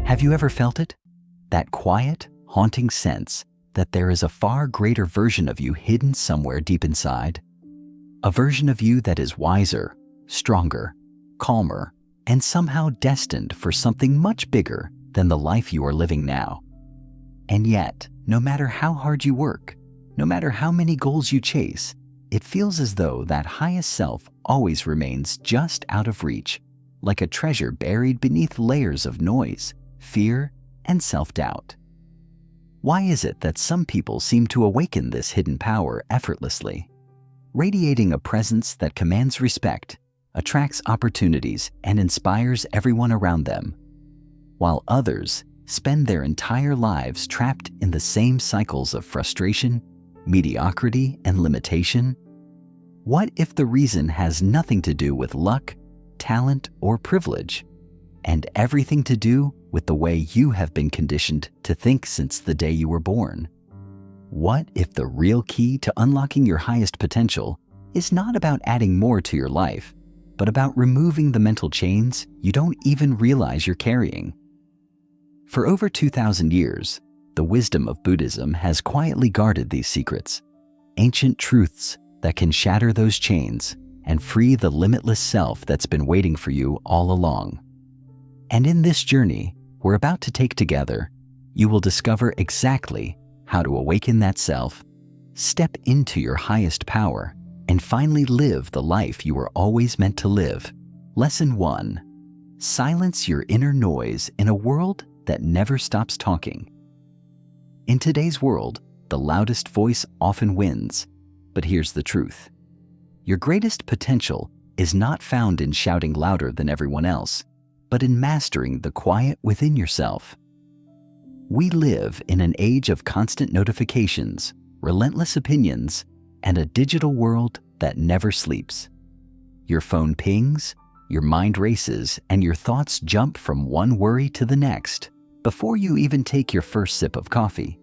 Have you ever felt it? That quiet, haunting sense that there is a far greater version of you hidden somewhere deep inside? A version of you that is wiser, stronger, calmer, and somehow destined for something much bigger than the life you are living now. And yet, no matter how hard you work, no matter how many goals you chase, it feels as though that highest self always remains just out of reach, like a treasure buried beneath layers of noise, fear, and self-doubt. Why is it that some people seem to awaken this hidden power effortlessly, radiating a presence that commands respect, attracts opportunities, and inspires everyone around them, while others spend their entire lives trapped in the same cycles of frustration, mediocrity, and limitation? What if the reason has nothing to do with luck, talent, or privilege, and everything to do with the way you have been conditioned to think since the day you were born? What if the real key to unlocking your highest potential is not about adding more to your life, but about removing the mental chains you don't even realize you're carrying? For over 2,000 years, the wisdom of Buddhism has quietly guarded these secrets, ancient truths that can shatter those chains and free the limitless self that's been waiting for you all along. And in this journey we're about to take together, you will discover exactly how to awaken that self, step into your highest power, and finally live the life you were always meant to live. Lesson 1. Silence your inner noise in a world that never stops talking. In today's world, the loudest voice often wins, but here's the truth. Your greatest potential is not found in shouting louder than everyone else, but in mastering the quiet within yourself. We live in an age of constant notifications, relentless opinions, and a digital world that never sleeps. Your phone pings, your mind races, and your thoughts jump from one worry to the next before you even take your first sip of coffee.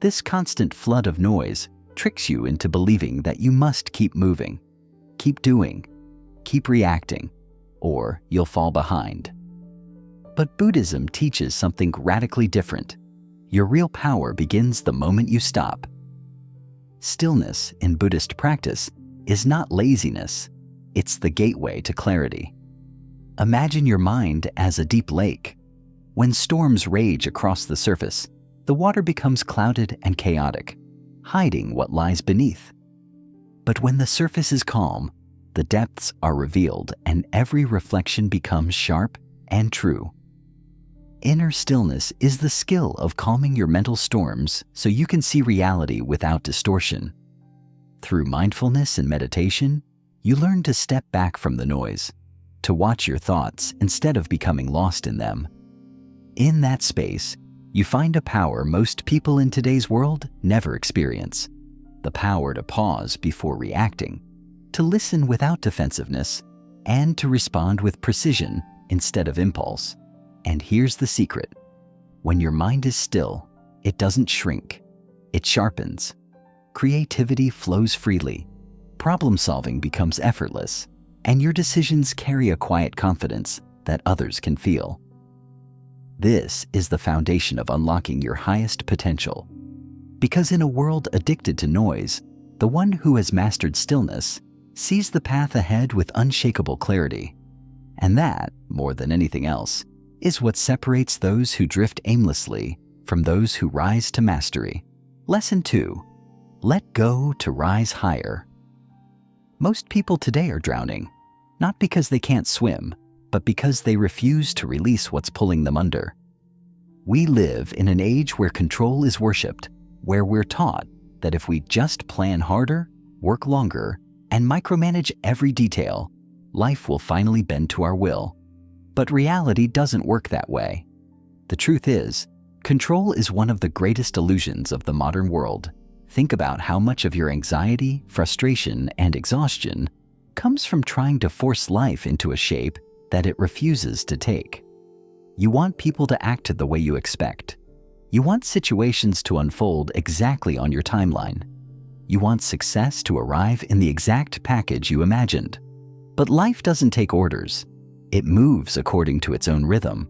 This constant flood of noise tricks you into believing that you must keep moving, keep doing, keep reacting, or you'll fall behind. But Buddhism teaches something radically different. Your real power begins the moment you stop. Stillness in Buddhist practice is not laziness, it's the gateway to clarity. Imagine your mind as a deep lake. When storms rage across the surface, the water becomes clouded and chaotic, hiding what lies beneath. But when the surface is calm, the depths are revealed and every reflection becomes sharp and true. Inner stillness is the skill of calming your mental storms so you can see reality without distortion. Through mindfulness and meditation, you learn to step back from the noise, to watch your thoughts instead of becoming lost in them. In that space, you find a power most people in today's world never experience: the power to pause before reacting, to listen without defensiveness, and to respond with precision instead of impulse. And here's the secret. When your mind is still, it doesn't shrink, it sharpens. Creativity flows freely, problem-solving becomes effortless, and your decisions carry a quiet confidence that others can feel. This is the foundation of unlocking your highest potential. Because in a world addicted to noise, the one who has mastered stillness sees the path ahead with unshakable clarity. And that, more than anything else, is what separates those who drift aimlessly from those who rise to mastery. Lesson 2. Let go to rise higher. Most people today are drowning, not because they can't swim, but because they refuse to release what's pulling them under. We live in an age where control is worshipped, where we're taught that if we just plan harder, work longer, and micromanage every detail, life will finally bend to our will. But reality doesn't work that way. The truth is, control is one of the greatest illusions of the modern world. Think about how much of your anxiety, frustration, and exhaustion comes from trying to force life into a shape that it refuses to take. You want people to act the way you expect. You want situations to unfold exactly on your timeline. You want success to arrive in the exact package you imagined. But life doesn't take orders. It moves according to its own rhythm.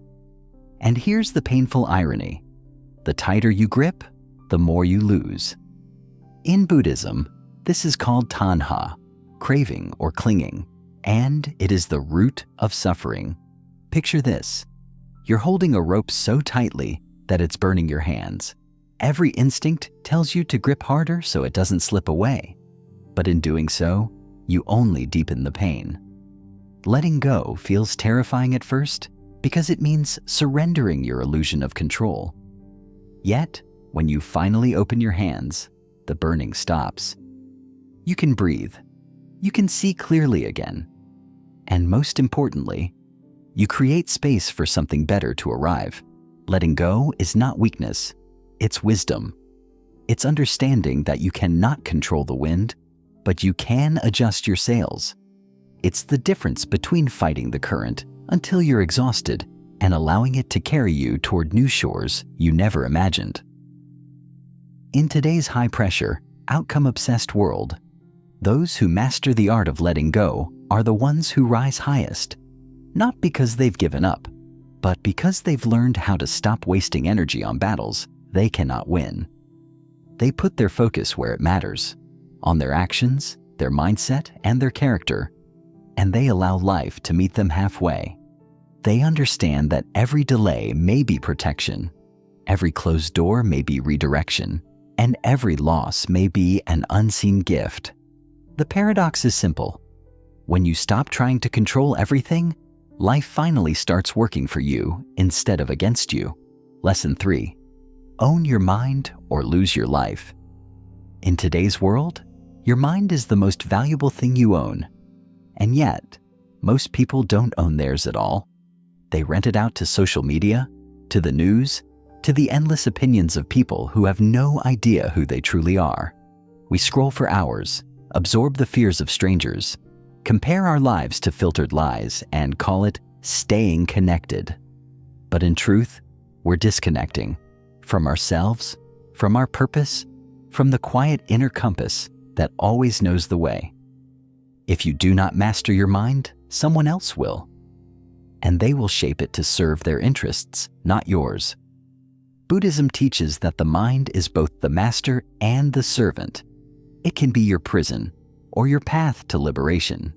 And here's the painful irony. The tighter you grip, the more you lose. In Buddhism, this is called tanha, craving or clinging, and it is the root of suffering. Picture this. You're holding a rope so tightly that it's burning your hands. Every instinct tells you to grip harder so it doesn't slip away. But in doing so, you only deepen the pain. Letting go feels terrifying at first because it means surrendering your illusion of control. Yet, when you finally open your hands, the burning stops. You can breathe. You can see clearly again. And most importantly, you create space for something better to arrive. Letting go is not weakness, it's wisdom. It's understanding that you cannot control the wind, but you can adjust your sails. It's the difference between fighting the current until you're exhausted and allowing it to carry you toward new shores you never imagined. In today's high-pressure, outcome-obsessed world, those who master the art of letting go are the ones who rise highest, not because they've given up, but because they've learned how to stop wasting energy on battles they cannot win. They put their focus where it matters, on their actions, their mindset, and their character, and they allow life to meet them halfway. They understand that every delay may be protection, every closed door may be redirection, and every loss may be an unseen gift. The paradox is simple. When you stop trying to control everything, life finally starts working for you instead of against you. Lesson 3. Own your mind or lose your life. In today's world, your mind is the most valuable thing you own. And yet, most people don't own theirs at all. They rent it out to social media, to the news, to the endless opinions of people who have no idea who they truly are. We scroll for hours, absorb the fears of strangers, compare our lives to filtered lies, and call it staying connected. But in truth, we're disconnecting from ourselves, from our purpose, from the quiet inner compass that always knows the way. If you do not master your mind, someone else will. And they will shape it to serve their interests, not yours. Buddhism teaches that the mind is both the master and the servant. It can be your prison or your path to liberation.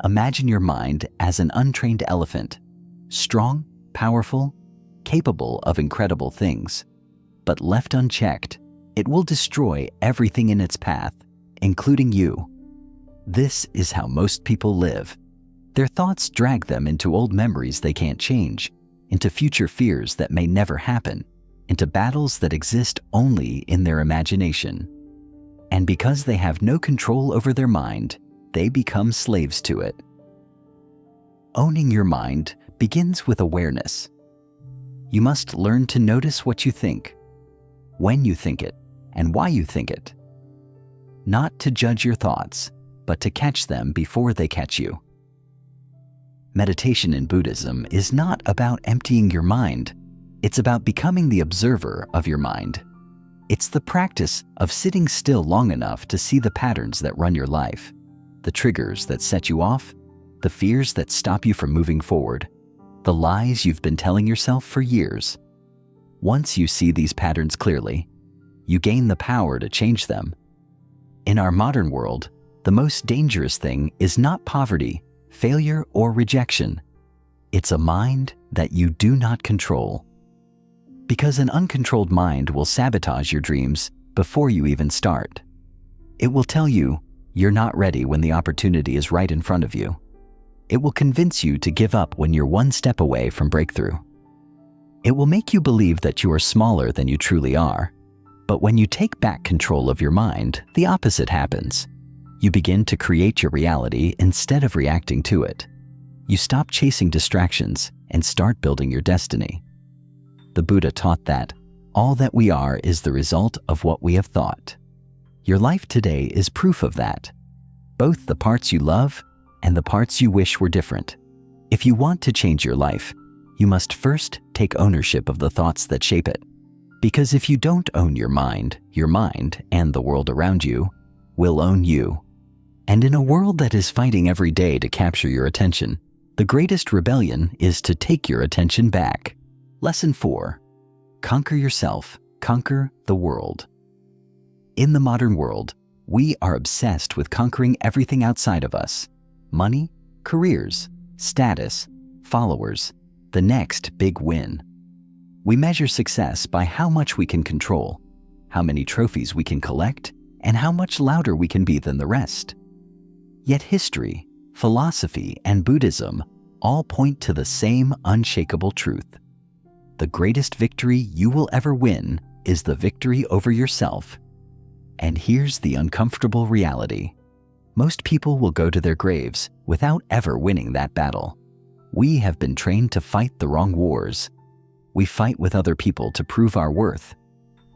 Imagine your mind as an untrained elephant, strong, powerful, capable of incredible things. But left unchecked, it will destroy everything in its path, including you. This is how most people live. Their thoughts drag them into old memories they can't change, into future fears that may never happen, into battles that exist only in their imagination. And because they have no control over their mind, they become slaves to it. Owning your mind begins with awareness. You must learn to notice what you think, when you think it, and why you think it. Not to judge your thoughts, but to catch them before they catch you. Meditation in Buddhism is not about emptying your mind. It's about becoming the observer of your mind. It's the practice of sitting still long enough to see the patterns that run your life, the triggers that set you off, the fears that stop you from moving forward, the lies you've been telling yourself for years. Once you see these patterns clearly, you gain the power to change them. In our modern world, the most dangerous thing is not poverty, failure, or rejection. It's a mind that you do not control. Because an uncontrolled mind will sabotage your dreams before you even start. It will tell you you're not ready when the opportunity is right in front of you. It will convince you to give up when you're one step away from breakthrough. It will make you believe that you are smaller than you truly are. But when you take back control of your mind, the opposite happens. You begin to create your reality instead of reacting to it. You stop chasing distractions and start building your destiny. The Buddha taught that all that we are is the result of what we have thought. Your life today is proof of that, both the parts you love and the parts you wish were different. If you want to change your life, you must first take ownership of the thoughts that shape it. Because if you don't own your mind and the world around you will own you. And in a world that is fighting every day to capture your attention, the greatest rebellion is to take your attention back. Lesson 4. Conquer yourself, conquer the world. In the modern world, we are obsessed with conquering everything outside of us: money, careers, status, followers, the next big win. We measure success by how much we can control, how many trophies we can collect, and how much louder we can be than the rest. Yet history, philosophy, and Buddhism all point to the same unshakable truth. The greatest victory you will ever win is the victory over yourself. And here's the uncomfortable reality. Most people will go to their graves without ever winning that battle. We have been trained to fight the wrong wars. We fight with other people to prove our worth.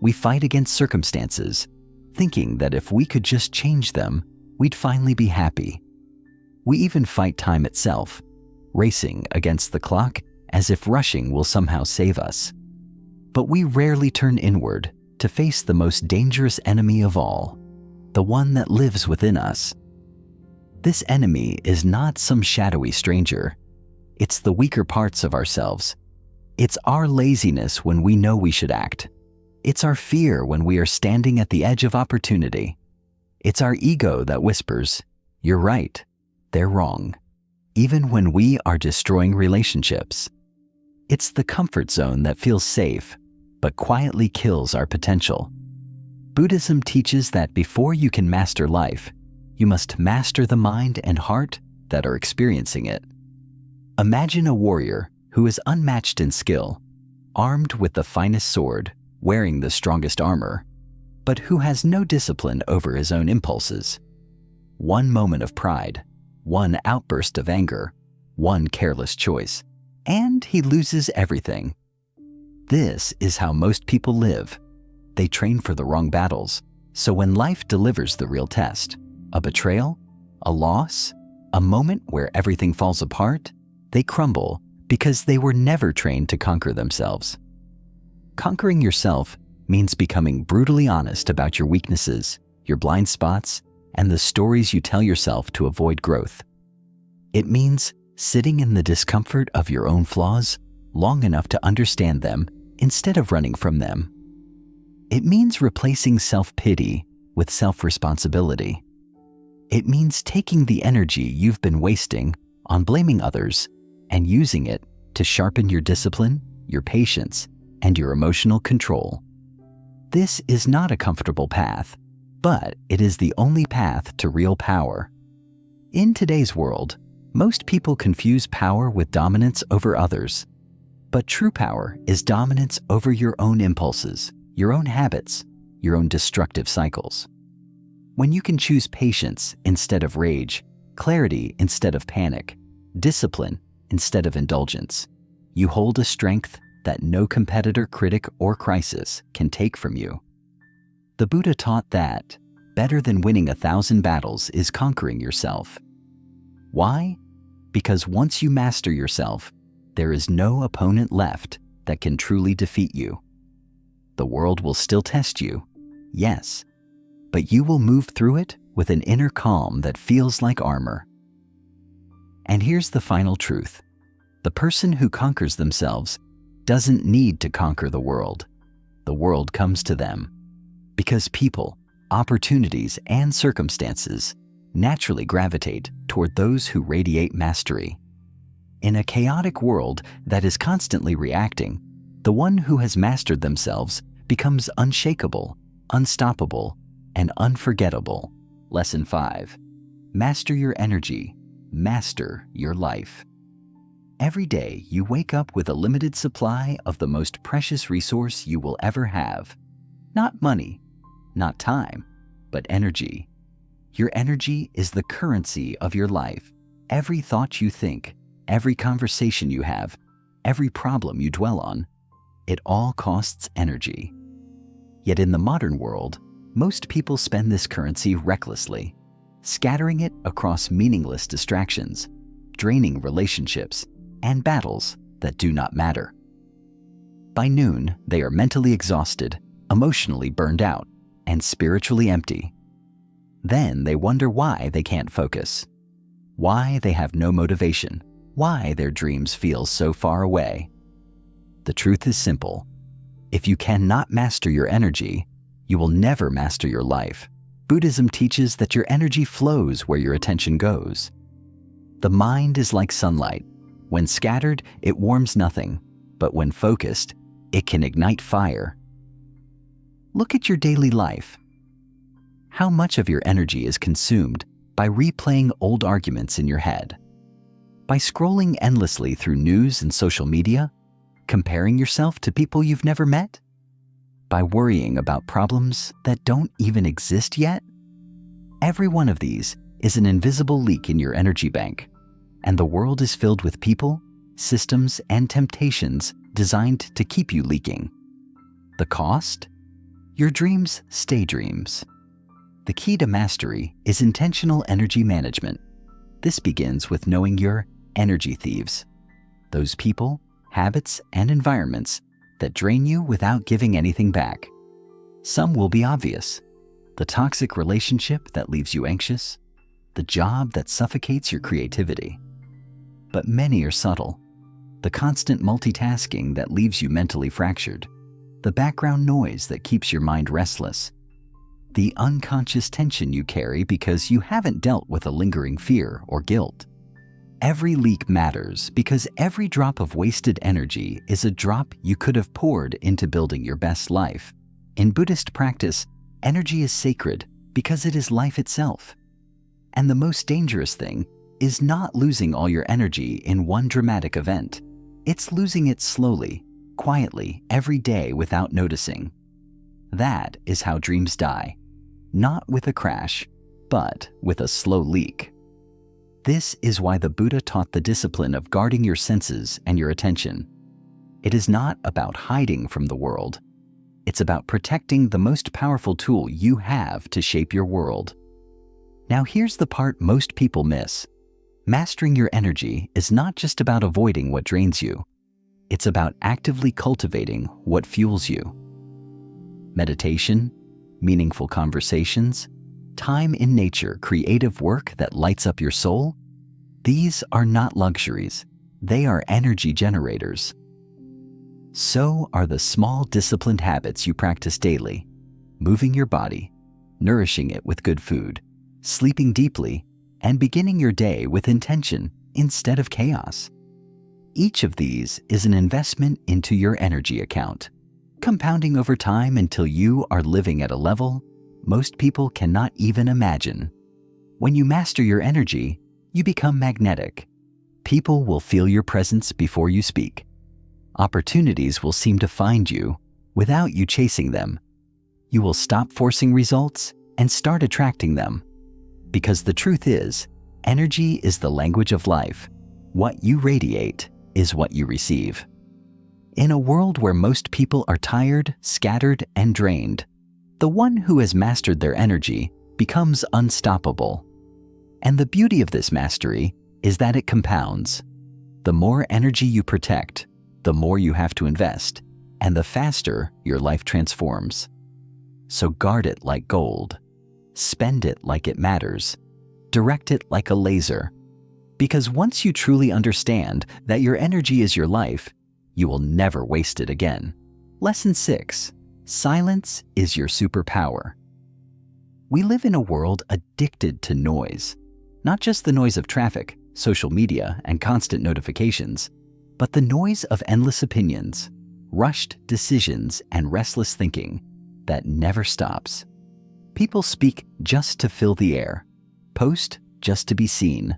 We fight against circumstances, thinking that if we could just change them, we'd finally be happy. We even fight time itself, racing against the clock as if rushing will somehow save us. But we rarely turn inward to face the most dangerous enemy of all, the one that lives within us. This enemy is not some shadowy stranger. It's the weaker parts of ourselves. It's our laziness when we know we should act. It's our fear when we are standing at the edge of opportunity. It's our ego that whispers, "You're right, they're wrong," even when we are destroying relationships. It's the comfort zone that feels safe, but quietly kills our potential. Buddhism teaches that before you can master life, you must master the mind and heart that are experiencing it. Imagine a warrior who is unmatched in skill, armed with the finest sword, wearing the strongest armor, but who has no discipline over his own impulses. One moment of pride, one outburst of anger, one careless choice, and he loses everything. This is how most people live. They train for the wrong battles, so when life delivers the real test, a betrayal, a loss, a moment where everything falls apart, they crumble because they were never trained to conquer themselves. Conquering yourself means becoming brutally honest about your weaknesses, your blind spots, and the stories you tell yourself to avoid growth. It means sitting in the discomfort of your own flaws long enough to understand them instead of running from them. It means replacing self-pity with self-responsibility. It means taking the energy you've been wasting on blaming others and using it to sharpen your discipline, your patience, and your emotional control. This is not a comfortable path, but it is the only path to real power. In today's world, most people confuse power with dominance over others. But true power is dominance over your own impulses, your own habits, your own destructive cycles. When you can choose patience instead of rage, clarity instead of panic, discipline instead of indulgence, you hold a strength that no competitor, critic, or crisis can take from you. The Buddha taught that better than winning 1,000 battles is conquering yourself. Why? Because once you master yourself, there is no opponent left that can truly defeat you. The world will still test you, yes, but you will move through it with an inner calm that feels like armor. And here's the final truth. The person who conquers themselves doesn't need to conquer the world. The world comes to them. Because people, opportunities, and circumstances naturally gravitate toward those who radiate mastery. In a chaotic world that is constantly reacting, the one who has mastered themselves becomes unshakable, unstoppable, and unforgettable. Lesson 5. Master your energy. Master your life. Every day you wake up with a limited supply of the most precious resource you will ever have. Not money, not time, but energy. Your energy is the currency of your life. Every thought you think, every conversation you have, every problem you dwell on, it all costs energy. Yet in the modern world, most people spend this currency recklessly, scattering it across meaningless distractions, draining relationships, and battles that do not matter. By noon, they are mentally exhausted, emotionally burned out, and spiritually empty. Then they wonder why they can't focus, why they have no motivation, why their dreams feel so far away. The truth is simple. If you cannot master your energy, you will never master your life. Buddhism teaches that your energy flows where your attention goes. The mind is like sunlight. When scattered, it warms nothing, but when focused, it can ignite fire. Look at your daily life. How much of your energy is consumed by replaying old arguments in your head? By scrolling endlessly through news and social media? Comparing yourself to people you've never met? By worrying about problems that don't even exist yet? Every one of these is an invisible leak in your energy bank, and the world is filled with people, systems, and temptations designed to keep you leaking. The cost? Your dreams stay dreams. The key to mastery is intentional energy management. This begins with knowing your energy thieves, those people, habits, and environments that drain you without giving anything back. Some will be obvious. The toxic relationship that leaves you anxious, the job that suffocates your creativity. But many are subtle. The constant multitasking that leaves you mentally fractured, the background noise that keeps your mind restless, the unconscious tension you carry because you haven't dealt with a lingering fear or guilt. Every leak matters because every drop of wasted energy is a drop you could have poured into building your best life. In Buddhist practice, energy is sacred because it is life itself. And the most dangerous thing is not losing all your energy in one dramatic event. It's losing it slowly, quietly, every day without noticing. That is how dreams die. Not with a crash, but with a slow leak. This is why the Buddha taught the discipline of guarding your senses and your attention. It is not about hiding from the world. It's about protecting the most powerful tool you have to shape your world. Now here's the part most people miss. Mastering your energy is not just about avoiding what drains you. It's about actively cultivating what fuels you. Meditation, meaningful conversations, time in nature, creative work that lights up your soul, these are not luxuries. They are energy generators. So are the small disciplined habits you practice daily, moving your body, nourishing it with good food, sleeping deeply, and beginning your day with intention instead of chaos. Each of these is an investment into your energy account, compounding over time until you are living at a level most people cannot even imagine. When you master your energy, you become magnetic. People will feel your presence before you speak. Opportunities will seem to find you without you chasing them. You will stop forcing results and start attracting them. Because the truth is, energy is the language of life. What you radiate is what you receive. In a world where most people are tired, scattered, and drained, the one who has mastered their energy becomes unstoppable. And the beauty of this mastery is that it compounds. The more energy you protect, the more you have to invest, and the faster your life transforms. So guard it like gold. Spend it like it matters. Direct it like a laser. Because once you truly understand that your energy is your life, you will never waste it again. Lesson 6. Silence is your superpower. We live in a world addicted to noise. Not just the noise of traffic, social media, and constant notifications, but the noise of endless opinions, rushed decisions, and restless thinking that never stops. People speak just to fill the air, post just to be seen,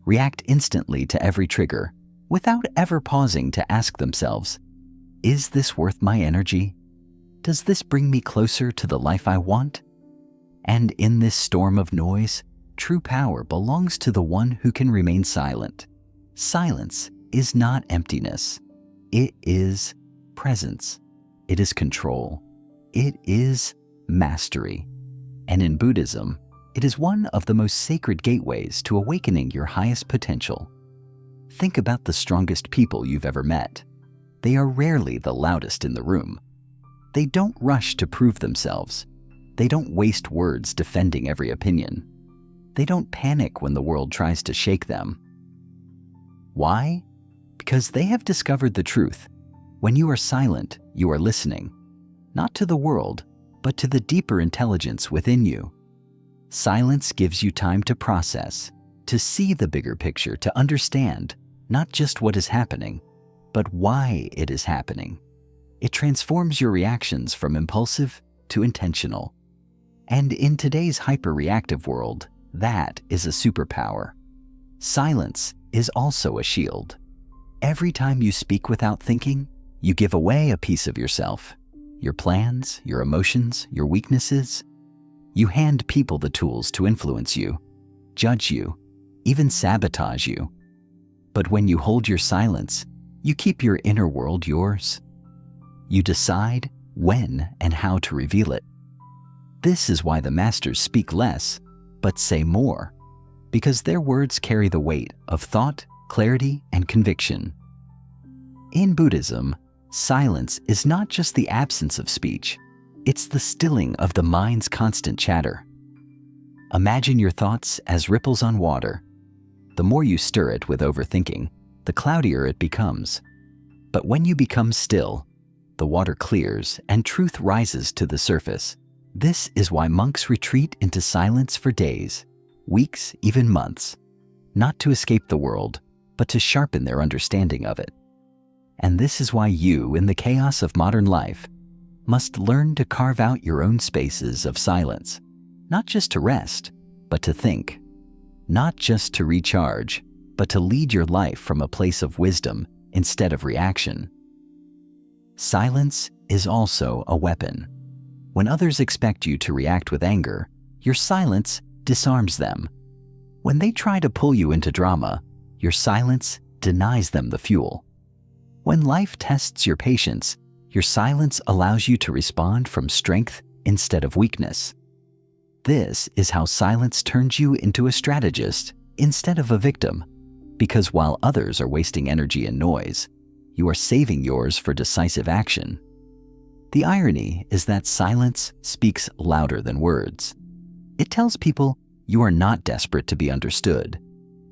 react instantly to every trigger, without ever pausing to ask themselves, is this worth my energy? Does this bring me closer to the life I want? And in this storm of noise, true power belongs to the one who can remain silent. Silence is not emptiness. It is presence. It is control. It is mastery. And in Buddhism, it is one of the most sacred gateways to awakening your highest potential. Think about the strongest people you've ever met. They are rarely the loudest in the room. They don't rush to prove themselves. They don't waste words defending every opinion. They don't panic when the world tries to shake them. Why? Because they have discovered the truth. When you are silent, you are listening, not to the world, but to the deeper intelligence within you. Silence gives you time to process, to see the bigger picture, to understand not just what is happening, but why it is happening. It transforms your reactions from impulsive to intentional. And in today's hyper-reactive world, that is a superpower. Silence is also a shield. Every time you speak without thinking, you give away a piece of yourself, your plans, your emotions, your weaknesses. You hand people the tools to influence you, judge you, even sabotage you. But when you hold your silence, you keep your inner world yours. You decide when and how to reveal it. This is why the masters speak less, but say more, because their words carry the weight of thought, clarity, and conviction. In Buddhism, silence is not just the absence of speech, it's the stilling of the mind's constant chatter. Imagine your thoughts as ripples on water. The more you stir it with overthinking, the cloudier it becomes. But when you become still, the water clears and truth rises to the surface. This is why monks retreat into silence for days, weeks, even months, not to escape the world, but to sharpen their understanding of it. And this is why you, in the chaos of modern life, must learn to carve out your own spaces of silence, not just to rest, but to think, not just to recharge, but to lead your life from a place of wisdom instead of reaction. Silence is also a weapon. When others expect you to react with anger, your silence disarms them. When they try to pull you into drama, your silence denies them the fuel. When life tests your patience, your silence allows you to respond from strength instead of weakness. This is how silence turns you into a strategist instead of a victim, because while others are wasting energy and noise, you are saving yours for decisive action. The irony is that silence speaks louder than words. It tells people you are not desperate to be understood,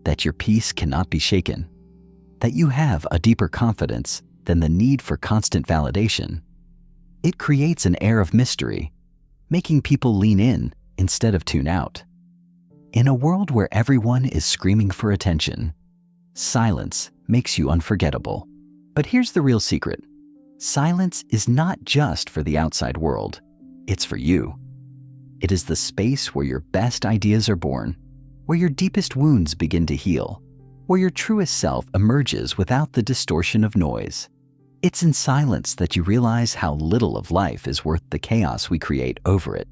that your peace cannot be shaken, that you have a deeper confidence than the need for constant validation. It creates an air of mystery, making people lean in instead of tune out. In a world where everyone is screaming for attention, silence makes you unforgettable. But here's the real secret. Silence is not just for the outside world, it's for you. It is the space where your best ideas are born, where your deepest wounds begin to heal, where your truest self emerges without the distortion of noise. It's in silence that you realize how little of life is worth the chaos we create over it.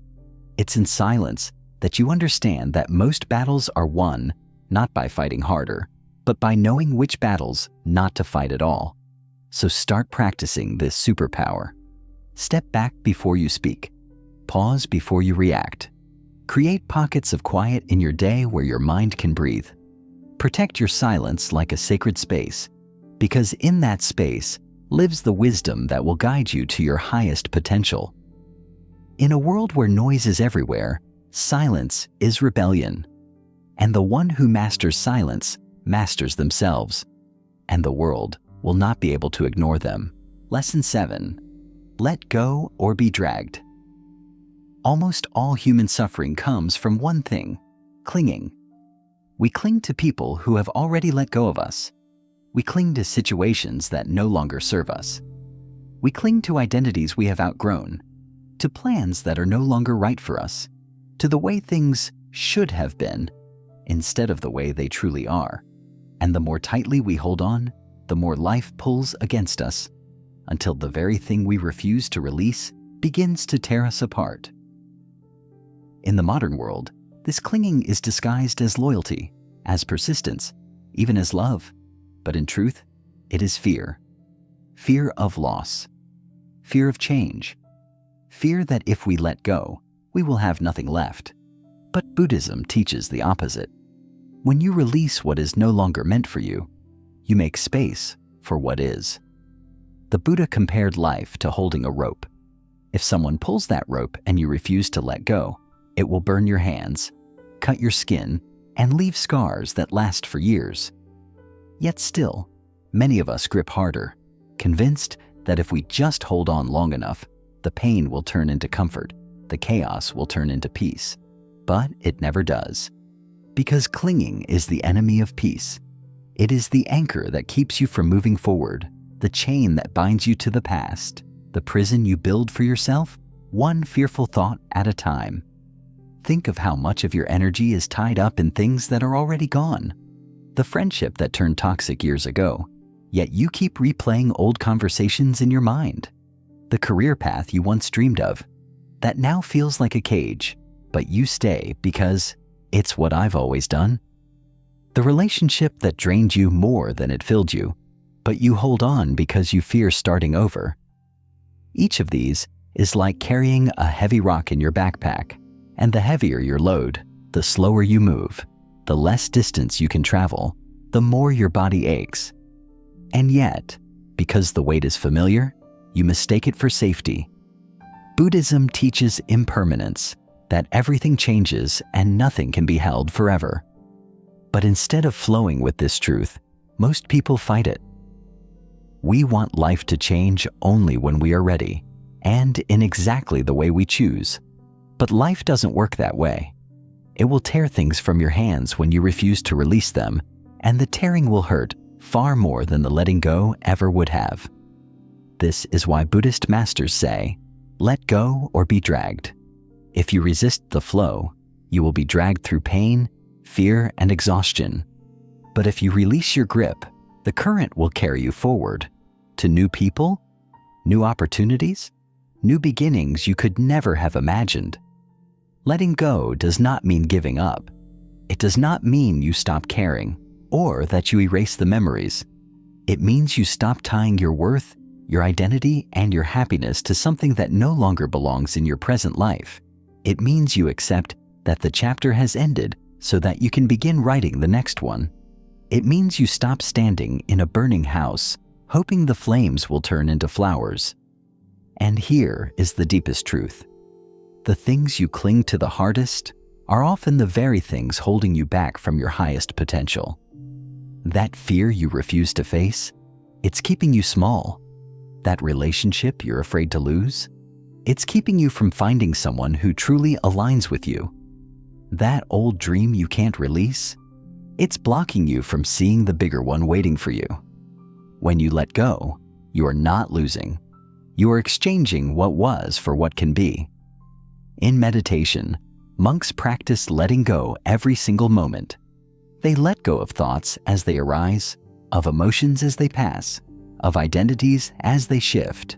It's in silence that you understand that most battles are won not by fighting harder, but by knowing which battles not to fight at all. So start practicing this superpower. Step back before you speak. Pause before you react. Create pockets of quiet in your day where your mind can breathe. Protect your silence like a sacred space, because in that space lives the wisdom that will guide you to your highest potential. In a world where noise is everywhere, silence is rebellion. And the one who masters silence masters themselves, and the world will not be able to ignore them. Lesson 7. Let go or be dragged. Almost all human suffering comes from one thing: clinging. We cling to people who have already let go of us. We cling to situations that no longer serve us. We cling to identities we have outgrown, to plans that are no longer right for us, to the way things should have been instead of the way they truly are. And the more tightly we hold on, the more life pulls against us, until the very thing we refuse to release begins to tear us apart. In the modern world, this clinging is disguised as loyalty, as persistence, even as love. But in truth, it is fear. Fear of loss. Fear of change. Fear that if we let go, we will have nothing left. But Buddhism teaches the opposite. When you release what is no longer meant for you, you make space for what is. The Buddha compared life to holding a rope. If someone pulls that rope and you refuse to let go, it will burn your hands, cut your skin, and leave scars that last for years. Yet still, many of us grip harder, convinced that if we just hold on long enough, the pain will turn into comfort, the chaos will turn into peace. But it never does. Because clinging is the enemy of peace. It is the anchor that keeps you from moving forward, the chain that binds you to the past, the prison you build for yourself, one fearful thought at a time. Think of how much of your energy is tied up in things that are already gone. The friendship that turned toxic years ago, yet you keep replaying old conversations in your mind. The career path you once dreamed of, that now feels like a cage, but you stay because it's what I've always done. The relationship that drained you more than it filled you, but you hold on because you fear starting over. Each of these is like carrying a heavy rock in your backpack, and the heavier your load, the slower you move, the less distance you can travel, the more your body aches. And yet, because the weight is familiar, you mistake it for safety. Buddhism teaches impermanence, that everything changes and nothing can be held forever. But instead of flowing with this truth, most people fight it. We want life to change only when we are ready, and in exactly the way we choose. But life doesn't work that way. It will tear things from your hands when you refuse to release them, and the tearing will hurt far more than the letting go ever would have. This is why Buddhist masters say, let go or be dragged. If you resist the flow, you will be dragged through pain, fear, and exhaustion. But if you release your grip, the current will carry you forward to new people, new opportunities, new beginnings you could never have imagined. Letting go does not mean giving up. It does not mean you stop caring or that you erase the memories. It means you stop tying your worth, your identity, and your happiness to something that no longer belongs in your present life. It means you accept that the chapter has ended so that you can begin writing the next one. It means you stop standing in a burning house, hoping the flames will turn into flowers. And here is the deepest truth. The things you cling to the hardest are often the very things holding you back from your highest potential. That fear you refuse to face, it's keeping you small. That relationship you're afraid to lose, it's keeping you from finding someone who truly aligns with you. That old dream you can't release, it's blocking you from seeing the bigger one waiting for you. When you let go, you are not losing. You are exchanging what was for what can be. In meditation, monks practice letting go every single moment. They let go of thoughts as they arise, of emotions as they pass, of identities as they shift.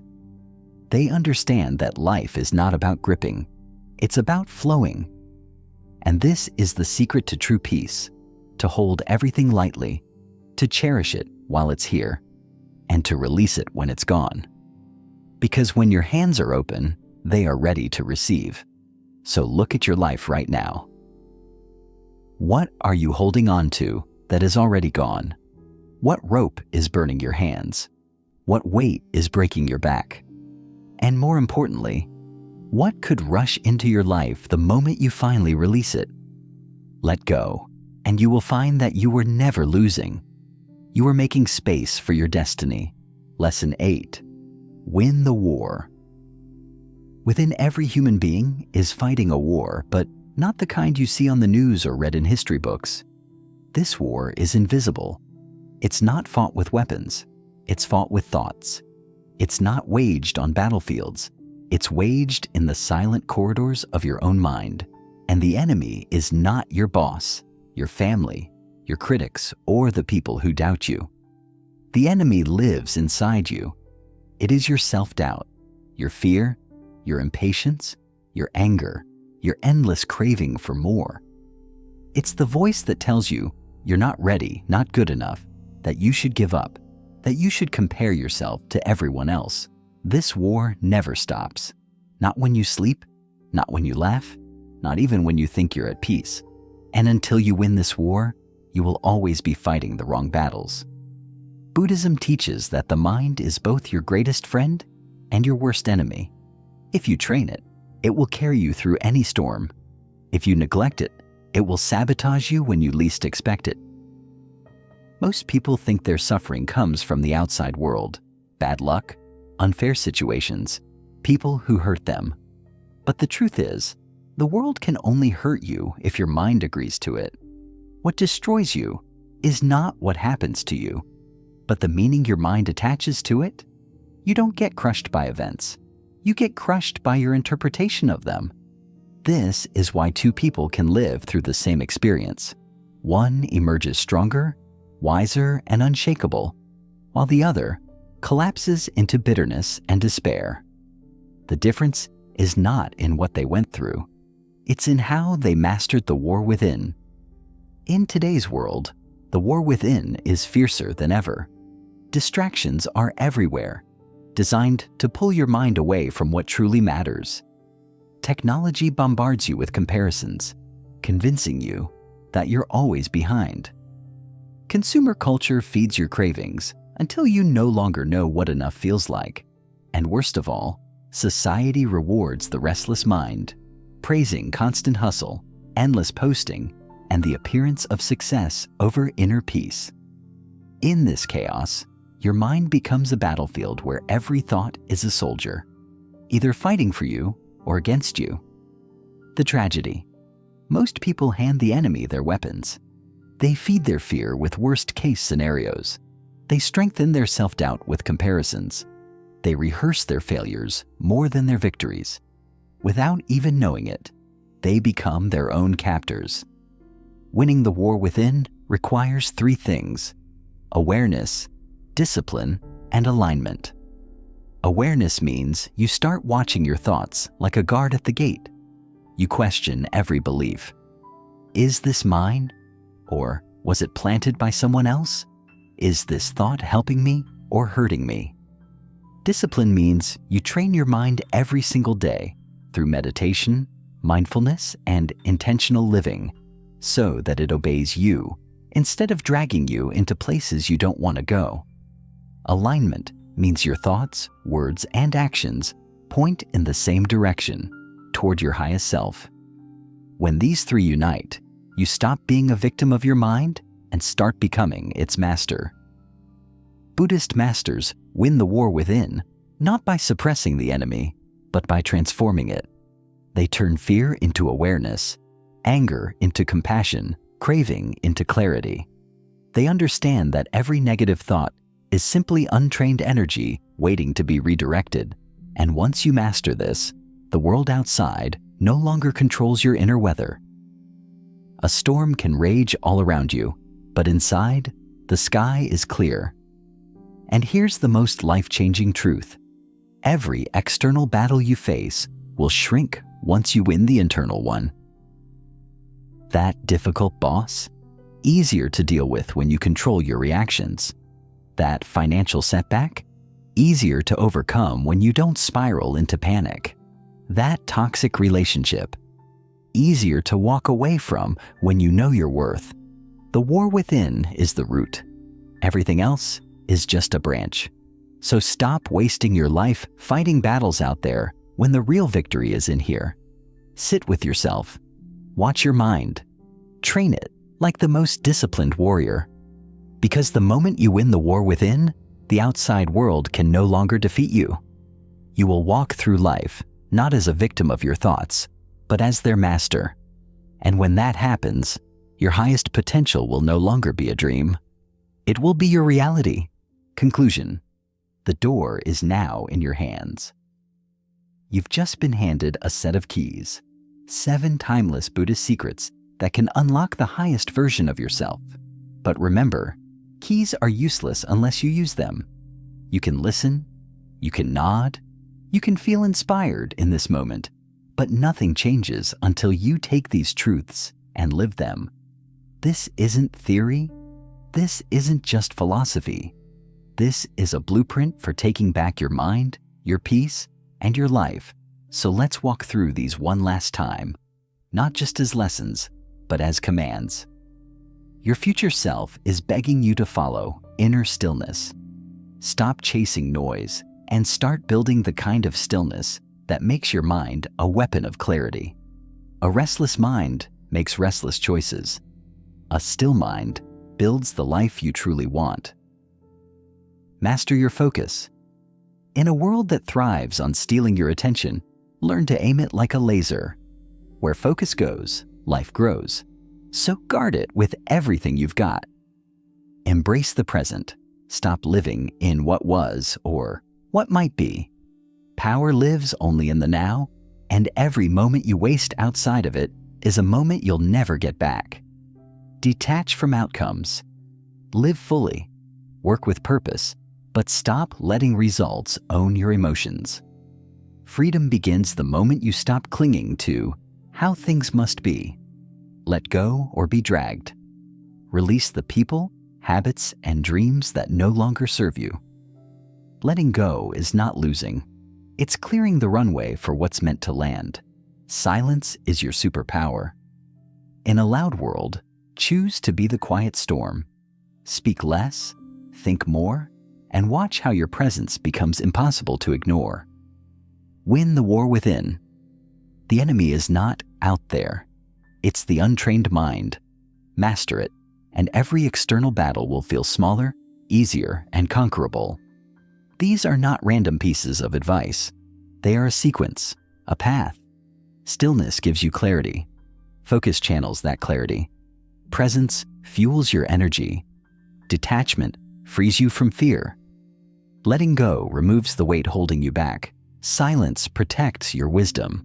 They understand that life is not about gripping, it's about flowing. And this is the secret to true peace, to hold everything lightly, to cherish it while it's here, and to release it when it's gone. Because when your hands are open, they are ready to receive. So look at your life right now. What are you holding on to that is already gone? What rope is burning your hands? What weight is breaking your back? And more importantly, what could rush into your life the moment you finally release it? Let go, and you will find that you were never losing. You were making space for your destiny. Lesson 8. Win the war. Within every human being is fighting a war, but not the kind you see on the news or read in history books. This war is invisible. It's not fought with weapons. It's fought with thoughts. It's not waged on battlefields. It's waged in the silent corridors of your own mind. And the enemy is not your boss, your family, your critics, or the people who doubt you. The enemy lives inside you. It is your self-doubt, your fear, your impatience, your anger, your endless craving for more. It's the voice that tells you you're not ready, not good enough, that you should give up, that you should compare yourself to everyone else. This war never stops. Not when you sleep, not when you laugh, not even when you think you're at peace. And until you win this war, you will always be fighting the wrong battles. Buddhism teaches that the mind is both your greatest friend and your worst enemy. If you train it, it will carry you through any storm. If you neglect it, it will sabotage you when you least expect it. Most people think their suffering comes from the outside world, bad luck, unfair situations, people who hurt them. But the truth is, the world can only hurt you if your mind agrees to it. What destroys you is not what happens to you, but the meaning your mind attaches to it. You don't get crushed by events. You get crushed by your interpretation of them. This is why two people can live through the same experience. One emerges stronger, wiser, and unshakable, while the other collapses into bitterness and despair. The difference is not in what they went through. It's in how they mastered the war within. In today's world, the war within is fiercer than ever. Distractions are everywhere, designed to pull your mind away from what truly matters. Technology bombards you with comparisons, convincing you that you're always behind. Consumer culture feeds your cravings until you no longer know what enough feels like. And worst of all, society rewards the restless mind, praising constant hustle, endless posting, and the appearance of success over inner peace. In this chaos, your mind becomes a battlefield where every thought is a soldier, either fighting for you or against you. The tragedy: most people hand the enemy their weapons. They feed their fear with worst-case scenarios. They strengthen their self-doubt with comparisons. They rehearse their failures more than their victories. Without even knowing it, they become their own captors. Winning the war within requires three things: awareness, discipline, and alignment. Awareness means you start watching your thoughts like a guard at the gate. You question every belief. Is this mine? Or was it planted by someone else? Is this thought helping me or hurting me? Discipline means you train your mind every single day through meditation, mindfulness, and intentional living so that it obeys you instead of dragging you into places you don't want to go. Alignment means your thoughts, words, and actions point in the same direction, toward your highest self. When these three unite, you stop being a victim of your mind and start becoming its master. Buddhist masters win the war within, not by suppressing the enemy, but by transforming it. They turn fear into awareness, anger into compassion, craving into clarity. They understand that every negative thought is simply untrained energy waiting to be redirected. And once you master this, the world outside no longer controls your inner weather. A storm can rage all around you, but inside, the sky is clear. And here's the most life-changing truth: every external battle you face will shrink once you win the internal one. That difficult boss? Easier to deal with when you control your reactions. That financial setback? Easier to overcome when you don't spiral into panic. That toxic relationship? Easier to walk away from when you know your worth. The war within is the root. Everything else is just a branch. So stop wasting your life fighting battles out there when the real victory is in here. Sit with yourself. Watch your mind. Train it like the most disciplined warrior. Because the moment you win the war within, the outside world can no longer defeat you. You will walk through life not as a victim of your thoughts, but as their master. And when that happens, your highest potential will no longer be a dream. It will be your reality. Conclusion: the door is now in your hands. You've just been handed a set of keys, 7 timeless Buddhist secrets that can unlock the highest version of yourself. But remember, keys are useless unless you use them. You can listen, you can nod, you can feel inspired in this moment, but nothing changes until you take these truths and live them. This isn't theory. This isn't just philosophy. This is a blueprint for taking back your mind, your peace, and your life. So let's walk through these one last time, not just as lessons, but as commands. Your future self is begging you to follow inner stillness. Stop chasing noise and start building the kind of stillness that makes your mind a weapon of clarity. A restless mind makes restless choices. A still mind builds the life you truly want. Master your focus. In a world that thrives on stealing your attention, learn to aim it like a laser. Where focus goes, life grows. So guard it with everything you've got. Embrace the present. Stop living in what was or what might be. Power lives only in the now, and every moment you waste outside of it is a moment you'll never get back. Detach from outcomes. Live fully. Work with purpose, but stop letting results own your emotions. Freedom begins the moment you stop clinging to how things must be. Let go or be dragged. Release the people, habits, and dreams that no longer serve you. Letting go is not losing. It's clearing the runway for what's meant to land. Silence is your superpower. In a loud world, choose to be the quiet storm. Speak less, think more, and watch how your presence becomes impossible to ignore. Win the war within. The enemy is not out there. It's the untrained mind. Master it, and every external battle will feel smaller, easier, and conquerable. These are not random pieces of advice. They are a sequence, a path. Stillness gives you clarity. Focus channels that clarity. Presence fuels your energy. Detachment frees you from fear. Letting go removes the weight holding you back. Silence protects your wisdom.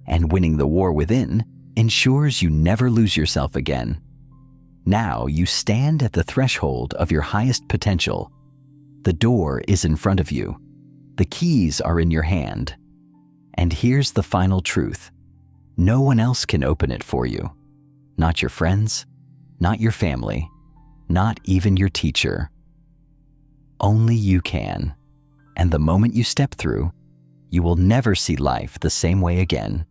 And winning the war within ensures you never lose yourself again. Now you stand at the threshold of your highest potential. The door is in front of you. The keys are in your hand. And here's the final truth. No one else can open it for you. Not your friends, not your family, not even your teacher. Only you can. And the moment you step through, you will never see life the same way again.